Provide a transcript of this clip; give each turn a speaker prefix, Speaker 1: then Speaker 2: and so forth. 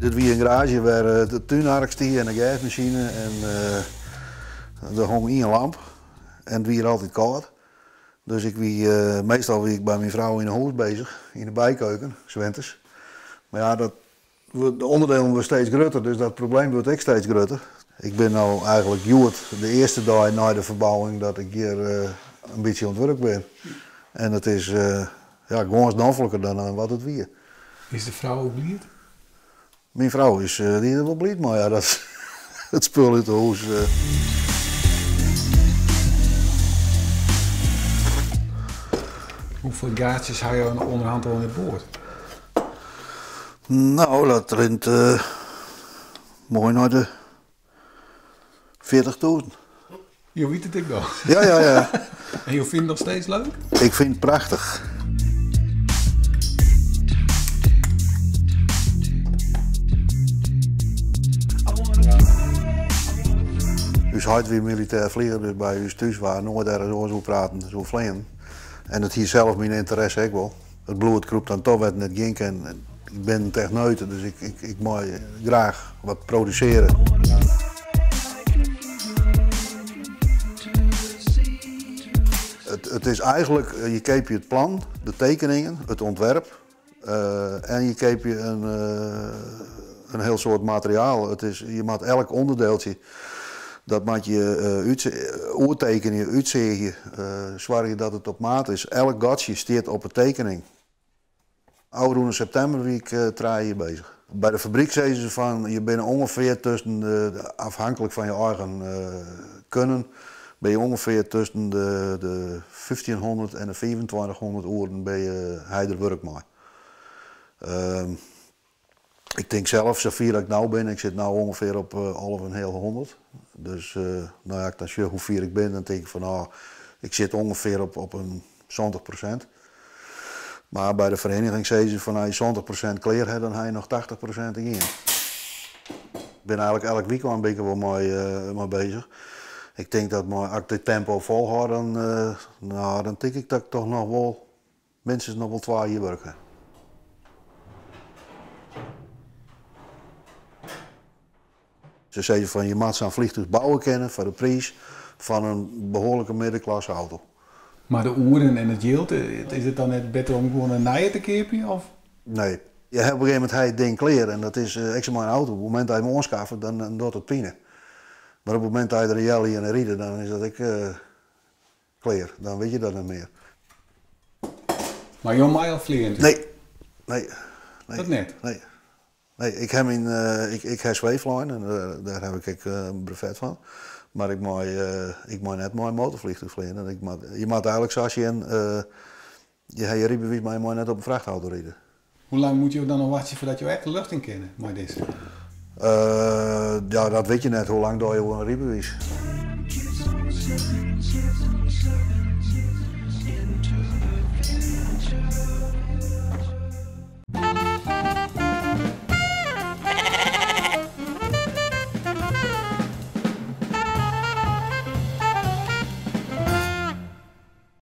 Speaker 1: Dit was een garage waar de tuinark stond en een gasmachine en er hong één lamp. En het was altijd koud. Dus meestal was ik bij mijn vrouw in een huis bezig, in de bijkeuken, 's winters. Maar ja, de onderdelen worden steeds groter, dus dat probleem wordt ook steeds groter. Ik ben nou eigenlijk de eerste dag na de verbouwing dat ik hier een beetje aan het werk ben. En het is gewoon snofelijker dan wat het was.
Speaker 2: Is de vrouw ook blij?
Speaker 1: Mijn vrouw die is er wel blij, maar ja, dat het spul uit de huis.
Speaker 2: Hoeveel gaatjes hou je onderhand al in het boord?
Speaker 1: Nou, dat rent mooi naar de 40.000.
Speaker 2: Je weet het ik wel.
Speaker 1: Ja.
Speaker 2: En je vindt het nog steeds leuk?
Speaker 1: Ik vind het prachtig. Dus hij weer militair vliegen, dus bij ons thuis waren nooit ergens zo praten, zo vliegen. En het hier zelf mijn interesse ook wel. Het bloed kroept dan toch wat net gink en ik ben een techneuten, dus ik mag graag wat produceren. Het is eigenlijk, je keep je het plan, de tekeningen, het ontwerp en je keep je een heel soort materiaal. Je maakt elk onderdeeltje, dat maak je oortekenen, uitzegen, zorg je dat het op maat is. Elk gatje staat op een tekening. Oude in september wie ik hier bezig. Bij de fabriek zeggen ze van, je bent ongeveer tussen, afhankelijk van je eigen kunnen, ben je ongeveer tussen de 1500 en de 2500 uren bij je heiderwerk mee. Ik denk zelf, zoveel dat ik nou ben, ik zit nu ongeveer op 1100. Dus nou ja, als je hoe vier ik ben, dan denk ik van ik zit ongeveer op een 70%. Maar bij de vereniging zeggen ze van als je 70% clear hebt, dan heb je nog 80% in. Ik ben eigenlijk elk weekend een beetje wel mee bezig. Ik denk dat als ik dit tempo volhoud, dan denk ik dat ik toch nog wel minstens nog wel 2 jaar werk heb. Ze zeggen van je moet zo'n vliegtuig bouwen kennen voor de prijs van een behoorlijke middenklasse auto.
Speaker 2: Maar de oeren en het yield, is het dan net beter om gewoon een naaien te kepen? Of?
Speaker 1: Nee. Je hebt op een gegeven moment het ding klaar en dat is ik zeg maar een auto. Op het moment dat je hem aanschaft, dan doet het pijn. Maar op het moment dat je er jelly en rijdt, dan is dat klaar. Dan weet je dat niet meer.
Speaker 2: Maar je mij al vliegen?
Speaker 1: Nee.
Speaker 2: Dat net?
Speaker 1: Nee, ik heb zweeflijn en daar heb ik een brevet van. Maar ik mag net mijn motorvliegtuig vliegen. Je moet eigenlijk zoals je je rijbewijs, maar je mag net op een vrachtauto rijden.
Speaker 2: Hoe lang moet je dan nog wachten voordat je echt de lucht in kent met dit?
Speaker 1: Ja, dat weet je net, hoe lang doe je een rijbewijs.